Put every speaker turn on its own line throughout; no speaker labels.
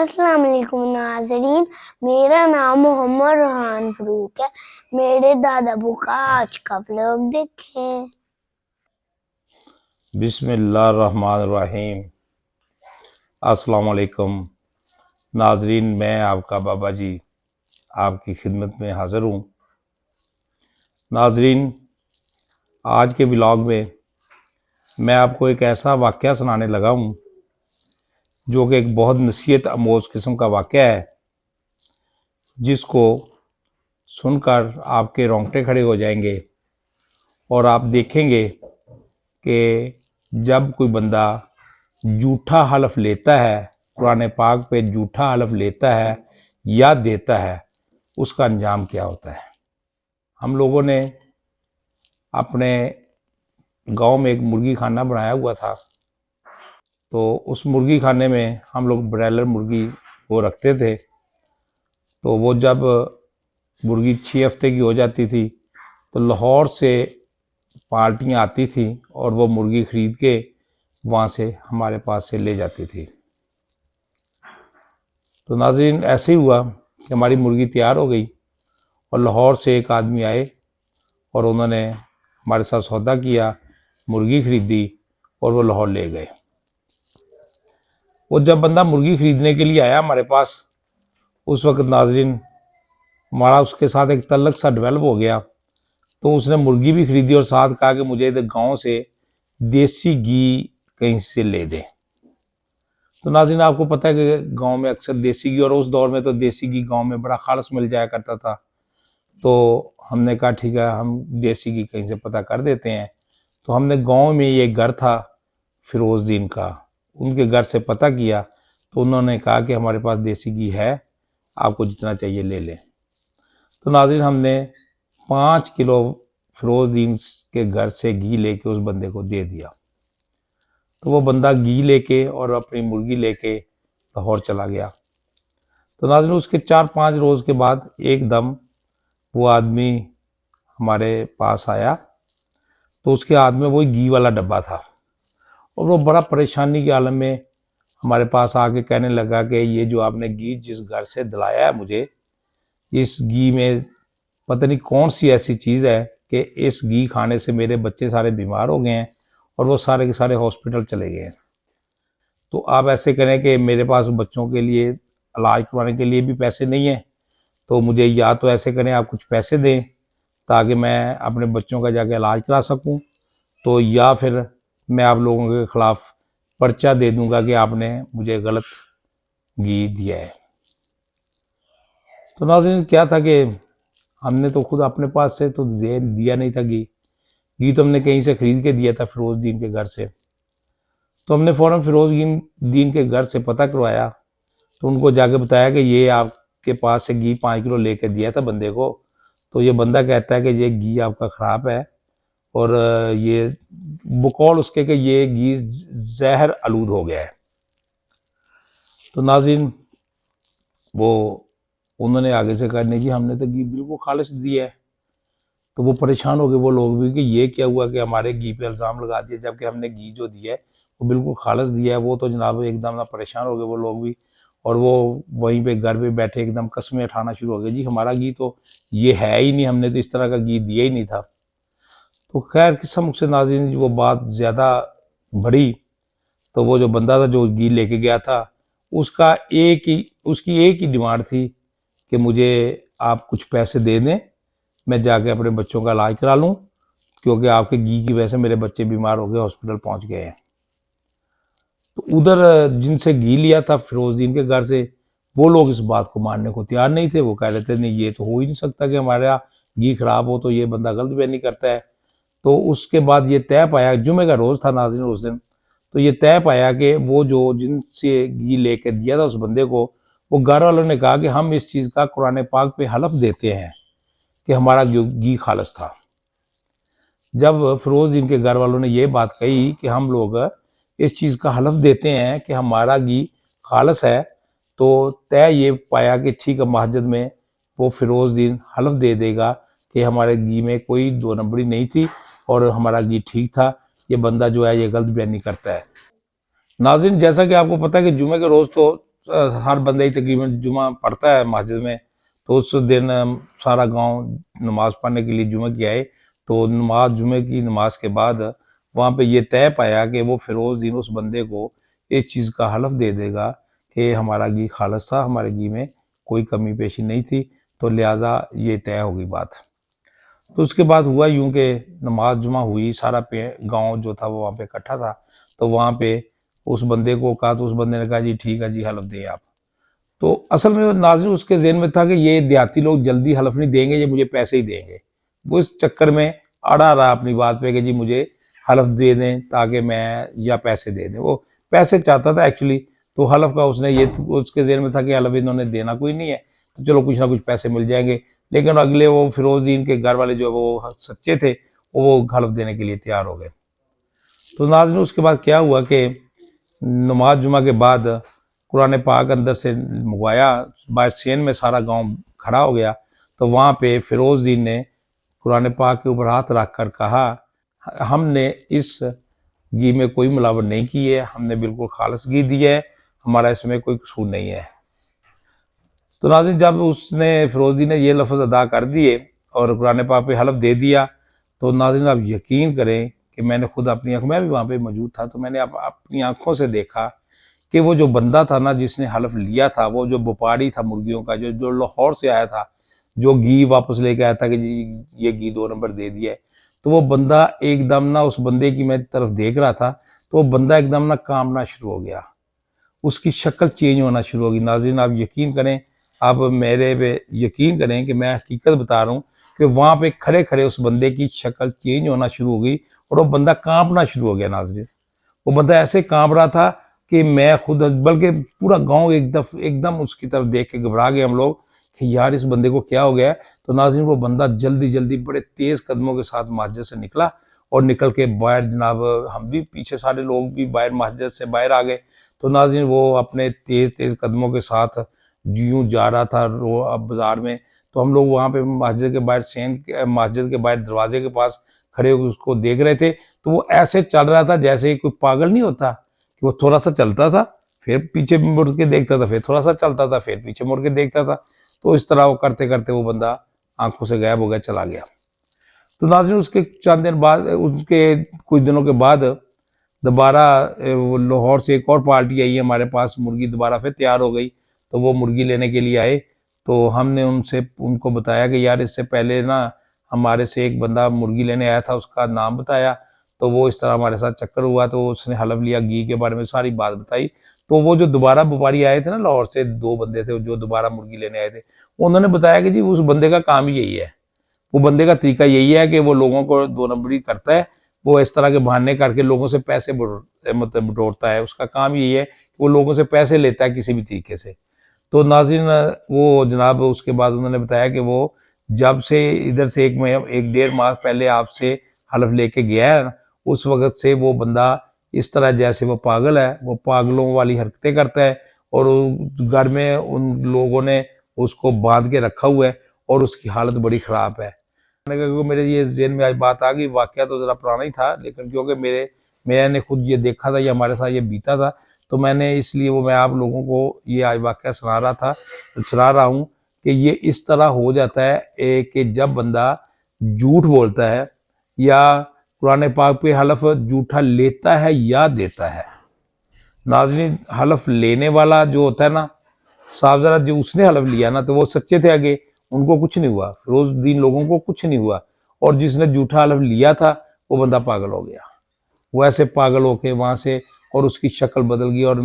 अस्सलाम वालेकुम नाज़रीन, मेरा नाम मोहम्मद रुहान फ़रूक है। मेरे दादा अबू का आज का व्लॉग देखें।
बिस्मिल्लाहिर्रहमानिर्रहीम। अस्सलाम वालेकुम नाजरीन, मैं आपका बाबा जी आपकी खिदमत में हाज़िर हूँ। नाजरीन, आज के व्लॉग में मैं आपको एक ऐसा वाक़या सुनाने लगा हूँ जो कि एक बहुत नसीहत आमोज़ किस्म का वाक़या है, जिसको सुनकर आपके रोंगटे खड़े हो जाएंगे और आप देखेंगे कि जब कोई बंदा झूठा हलफ लेता है, कुरान पाक पे झूठा हलफ लेता है या देता है, उसका अंजाम क्या होता है। हम लोगों ने अपने गांव में एक मुर्गी खाना बनाया हुआ था, तो उस मुर्गी खाने में हम लोग ब्रॉयलर मुर्गी वो रखते थे। तो वो जब मुर्गी 6 हफ्ते की हो जाती थी तो लाहौर से पार्टियां आती थी और वो मुर्गी खरीद के वहाँ से हमारे पास से ले जाती थी। तो नाज़रीन, ऐसे ही हुआ कि हमारी मुर्गी तैयार हो गई और लाहौर से एक आदमी आए और उन्होंने हमारे साथ सौदा किया, मुर्गी खरीदी और वो लाहौर ले गए। वो जब बंदा मुर्गी खरीदने के लिए आया हमारे पास, उस वक्त नाज़रीन हमारा उसके साथ एक तल्लक सा डेवलप हो गया। तो उसने मुर्गी भी खरीदी और साथ कहा कि मुझे इधर गाँव से देसी घी कहीं से ले दे। तो नाज़रीन, आपको पता है कि गांव में अक्सर देसी घी, और उस दौर में तो देसी घी गांव में बड़ा खालस मिल जाया करता था। तो हमने कहा ठीक है, हम देसी घी कहीं से पता कर देते हैं। तो हमने गांव में ये घर था फिरोजदीन का, उनके घर से पता किया। तो उन्होंने कहा कि हमारे पास देसी घी है, आपको जितना चाहिए ले लें। तो नाज़रीन, हमने 5 किलो फिरोजदीन के घर से घी लेके उस बंदे को दे दिया। तो वो बंदा घी लेके और अपनी मुर्गी लेके लाहौर चला गया। तो नाज़रीन, उसके 4-5 रोज़ के बाद एकदम वो आदमी हमारे पास आया। तो उसके हाथ में वही घी वाला डब्बा था और वो बड़ा परेशानी के आलम में हमारे पास आके कहने लगा कि ये जो आपने घी जिस घर से दिलाया है मुझे, इस घी में पता नहीं कौन सी ऐसी चीज़ है कि इस घी खाने से मेरे बच्चे सारे बीमार हो गए हैं और वो सारे के सारे हॉस्पिटल चले गए हैं। तो आप ऐसे करें कि मेरे पास बच्चों के लिए इलाज करवाने के लिए भी पैसे नहीं हैं, तो मुझे या तो ऐसे करें आप कुछ पैसे दें ताकि मैं अपने बच्चों का जाके इलाज करा सकूं, तो या फिर मैं आप लोगों के ख़िलाफ़ पर्चा दे दूंगा कि आपने मुझे गलत घी दिया है। तो नाज़रीन, क्या था कि हमने तो खुद अपने पास से तो दिया नहीं था घी। घी तो हमने कहीं से ख़रीद के दिया था, फिरोजदीन के घर से। तो हमने फ़ौरन फिरोजदीन के घर से पता करवाया। तो उनको जाके बताया कि ये आपके पास से घी 5 किलो लेके दिया था बंदे को। तो ये बंदा कहता है कि ये घी आपका ख़राब है और ये बकौल उसके कि ये घी जहर आलूद हो गया है। तो नाज़रीन, वो उन्होंने आगे से कहा नहीं जी, हमने तो घी बिल्कुल खालिश दिया है। तो वो परेशान हो गए वो लोग भी कि ये क्या हुआ कि हमारे घी पे इल्ज़ाम लगा दिया, जबकि हमने घी जो दिया है वो बिल्कुल खालिश दिया है। वो तो जनाब एकदम ना परेशान हो गए वो लोग भी, और वो वहीं पे घर पे बैठे एकदम कस्में उठाना शुरू हो गए, जी हमारा घी तो ये है ही नहीं, हमने तो इस तरह का घी दिया ही नहीं था। तो खैर किस्म से नाज़रीन वो बात ज़्यादा बढ़ी। तो वो जो बंदा था जो घी लेके गया था, उसकी एक ही डिमांड थी कि मुझे आप कुछ पैसे दे दें, मैं जाके अपने बच्चों का इलाज करा लूँ, क्योंकि आपके घी की वजह से मेरे बच्चे बीमार हो गए, हॉस्पिटल पहुंच गए हैं। तो उधर जिनसे घी लिया था फिरोजदीन के घर से, वो लोग इस बात को मानने को तैयार नहीं थे। वो कह रहे थे नहीं, ये तो हो ही नहीं सकता कि हमारा घी खराब हो, तो ये बंदा गलत बयानी करता है। तो उसके बाद ये तय पाया, जुमे का रोज़ था नाज़रीन उस दिन, तो ये तय पाया कि वो जो जिनसे घी लेके दिया था उस बंदे को, वो घर वालों ने कहा कि हम इस चीज़ का कुरान पाक पे हलफ देते हैं कि हमारा घी खालिस था। जब फिरोजदीन के घर वालों ने ये बात कही कि हम लोग इस चीज़ का हलफ देते हैं कि हमारा घी खालिस है, तो तय ये पाया कि ठीक है, महजिद में वो फिरोजदीन हलफ दे देगा कि हमारे घी में कोई 2 नंबरी नहीं थी और हमारा घी ठीक था, ये बंदा जो है ये गलत बयानी करता है। नाज़रीन, जैसा कि आपको पता है कि जुमे के रोज़ तो हर बंदा ही तकरीबन जुमा पढ़ता है मस्जिद में। तो उस दिन सारा गांव नमाज पढ़ने के लिए जुमे की आए। तो जुमे की नमाज के बाद वहाँ पे ये तय पाया कि वो फिरोजदीन उस बंदे को इस चीज़ का हलफ दे देगा कि हमारा घी खालिस था, हमारे घी में कोई कमी पेशी नहीं थी। तो लिहाजा ये तय होगी बात। तो उसके बाद हुआ यूं कि नमाज जुमा हुई, सारा गांव जो था वो वहाँ पे इकट्ठा था। तो वहाँ पे उस बंदे को कहा, तो उस बंदे ने कहा जी ठीक है जी, हलफ दें आप। तो असल में नाज़रीन उसके ज़हन में था कि ये देहाती लोग जल्दी हलफ नहीं देंगे, ये मुझे पैसे ही देंगे। वो इस चक्कर में अड़ा रहा अपनी बात पे कि जी मुझे हलफ दे दें ताकि मैं, या पैसे दे दें। वो पैसे चाहता था एक्चुअली। तो हलफ का उसने ये उसके ज़हन में था कि हलफ इन्होंने देना कोई नहीं है, तो चलो कुछ ना कुछ पैसे मिल जाएंगे। लेकिन अगले वो फिरोजदीन के घर वाले जो वो सच्चे थे, वो हलफ देने के लिए तैयार हो गए। तो नाज़रीन उसके बाद क्या हुआ कि नमाज जुमा के बाद कुरान पाक अंदर से मंगवाया, बाहर सेन में सारा गांव खड़ा हो गया। तो वहाँ पे फिरोजदीन ने कुरान पाक के ऊपर हाथ रख कर कहा, हमने इस घी में कोई मिलावट नहीं की है, हमने बिल्कुल खालिस घी दी है, हमारा इसमें कोई कसूर नहीं है। तो नाज़रीन जब उसने फिरोजदीन ने ये लफ्ज़ अदा कर दिए और कुरान पाक पे हलफ दे दिया, तो नाज़रीन आप यकीन करें कि मैंने खुद अपनी आँख, मैं भी वहाँ पे मौजूद था, तो मैंने अपनी आंखों से देखा कि वो जो बंदा था ना जिसने हलफ लिया था, वो जो व्यापारी था मुर्गियों का, जो लाहौर से आया था, जो घी वापस लेके आया था कि जी ये घी 2 नंबर दे दिया है। तो वो बंदा एकदम ना, उस बंदे की मैं तरफ देख रहा था, तो वो बंदा एकदम ना कांपना शुरू हो गया, उसकी शक्ल चेंज होना शुरू होगी। नाज़रीन आप यकीन करें, आप मेरे पे यकीन करें कि मैं हकीकत बता रहा हूँ कि वहाँ पे खड़े खड़े उस बंदे की शक्ल चेंज होना शुरू हो गई और वो बंदा कांपना शुरू हो गया। नाज़रीन वो बंदा ऐसे कांप रहा था कि मैं खुद, बल्कि पूरा गांव एकदम उसकी तरफ देख के घबरा गए हम लोग कि यार इस बंदे को क्या हो गया है। तो नाज़रीन वो बंदा जल्दी जल्दी बड़े तेज कदमों के साथ मस्जिद से निकला और निकल के बाहर, जनाब हम भी पीछे सारे लोग भी बाहर मस्जिद से बाहर आ गए। तो नाज़रीन वो अपने तेज तेज कदमों के साथ यूं जा रहा था बाजार में। तो हम लोग वहाँ पे मस्जिद के बाहर मस्जिद के बाहर दरवाजे के पास खड़े होकर उसको देख रहे थे। तो वो ऐसे चल रहा था जैसे कोई पागल नहीं होता, कि वो थोड़ा सा चलता था फिर पीछे मुड़ के देखता था, फिर थोड़ा सा चलता था फिर पीछे मुड़ के देखता था। तो इस तरह वो करते करते वो बंदा आंखों से गायब हो गया, चला गया। तो नाज़रीन उसके चंद दिन बाद, उसके कुछ दिनों के बाद दोबारा लाहौर से एक और पार्टी आई हमारे पास, मुर्गी दोबारा फिर तैयार हो गई। तो वो मुर्गी लेने के लिए आए। तो हमने उनको बताया कि यार इससे पहले ना हमारे से एक बंदा मुर्गी लेने आया था, उसका नाम बताया। तो वो इस तरह हमारे साथ चक्कर हुआ, तो उसने हलफ लिया, घी के बारे में सारी बात बताई। तो वो जो दोबारा व्यापारी आए थे ना लाहौर से, 2 बंदे थे जो दोबारा मुर्गी लेने आए थे, उन्होंने बताया कि जी उस बंदे का काम ही यही है, वो बंदे का तरीका यही है कि वो लोगों को 2 नंबरी करता है, वो इस तरह के बहाने करके लोगों से पैसे मतलब बटोरता है। उसका काम यही है कि वो लोगों से पैसे लेता है किसी भी तरीके से। तो नाज़रीन वो जनाब उसके बाद उन्होंने बताया कि वो जब से इधर से 1 डेढ़ माह पहले आपसे हलफ लेके गया है, उस वक्त से वो बंदा इस तरह जैसे वो पागल है, वो पागलों वाली हरकतें करता है और घर में उन लोगों ने उसको बांध के रखा हुआ है और उसकी हालत बड़ी ख़राब है। क्योंकि मेरे ये ज़हन में आज बात आ गई, वाक़या तो ज़रा पुराना ही था, लेकिन क्योंकि मैंने खुद ये देखा था, ये हमारे साथ ये बीता था, तो मैंने इसलिए मैं आप लोगों को ये आज वाक़या सुना रहा हूँ कि ये इस तरह हो जाता है कि जब बंदा झूठ बोलता है या कुरान पाक पे हलफ झूठा लेता है या देता है। नाज़रीन हलफ लेने वाला जो होता है ना, साहब ज़रा जो उसने हलफ लिया ना, तो वो सच्चे थे आगे, उनको कुछ नहीं हुआ, फिरोजदीन लोगों को कुछ नहीं हुआ। और जिसने झूठा हलफ लिया था वो बंदा पागल हो गया, वो ऐसे पागल होके वहाँ से, और उसकी शक्ल बदल गई। और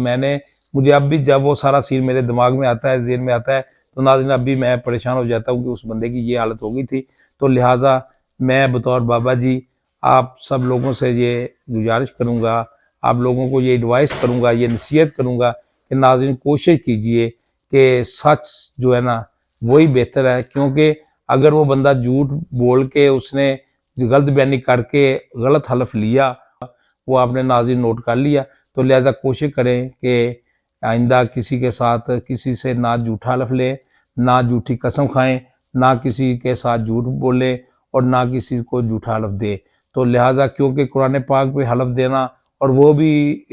मुझे अब भी जब वो सारा सीन मेरे दिमाग में आता है, ज़हन में आता है, तो नाज़रीन अब भी मैं परेशान हो जाता हूँ कि उस बंदे की ये हालत हो गई थी। तो लिहाजा मैं बतौर बाबा जी आप सब लोगों से ये गुजारिश करूँगा, आप लोगों को ये एडवाइस करूँगा, ये नसीहत करूँगा कि नाज़रीन कोशिश कीजिए कि सच जो है ना वही बेहतर है। क्योंकि अगर वो बंदा झूठ बोल के, उसने गलत बयानी करके गलत हलफ लिया, वो आपने नाज़रीन नोट कर लिया, तो लिहाजा कोशिश करें कि आइंदा किसी से ना झूठा हलफ लें, ना झूठी कसम खाएं, ना किसी के साथ झूठ बोलें और ना किसी को झूठा हलफ दे। तो लिहाजा क्योंकि कुरान पाक पे हलफ देना और वो भी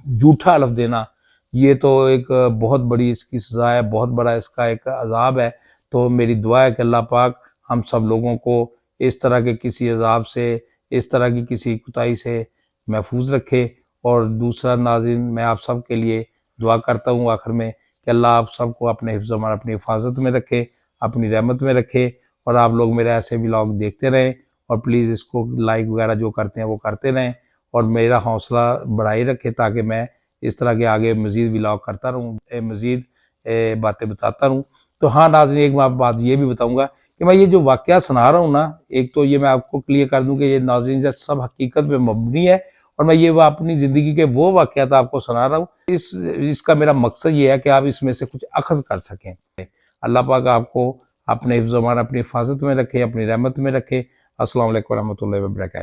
झूठा हलफ देना, ये तो एक बहुत बड़ी इसकी सज़ा है, बहुत बड़ा इसका एक अज़ाब है। तो मेरी दुआ है कि अल्लाह पाक हम सब लोगों को इस तरह के किसी अज़ाब से, इस तरह की किसी कुताही से महफूज रखे। और दूसरा नाज़रीन, मैं आप सब के लिए दुआ करता हूँ आखिर में कि अल्लाह आप सबको अपने हिफ्ज़ अमान, अपनी हिफाजत में रखे, अपनी रहमत में रखे। और आप लोग मेरे ऐसे व्लॉग देखते रहें और प्लीज़ इसको लाइक वगैरह जो करते हैं वो करते रहें और मेरा हौसला बढ़ाए रखें ताकि मैं इस तरह के आगे मज़ीद व्लॉग करता रहूँ, मज़ीद बातें बताता रहूँ। तो हाँ नाज़रीन, एक मैं बात ये भी बताऊँगा कि मैं ये जो वाक़या सुना रहा हूँ ना, एक तो ये मैं आपको क्लियर कर दूँ कि ये नाज़रीन सब हकीकत पे मबनी है और मैं ये अपनी ज़िंदगी के वो वाक़यात आपको सुना रहा हूँ। इसका मेरा मकसद ये है कि आप इसमें से कुछ अख़ज़ कर सकें। अल्लाह पाक आपको अपने हिफ्ज़-ओ-अमान, अपनी हिफाज़त में रखे, अपनी रहमत में रखे। अस्सलाम वालेकुम रहमतुल्लाहि व बरकातहू।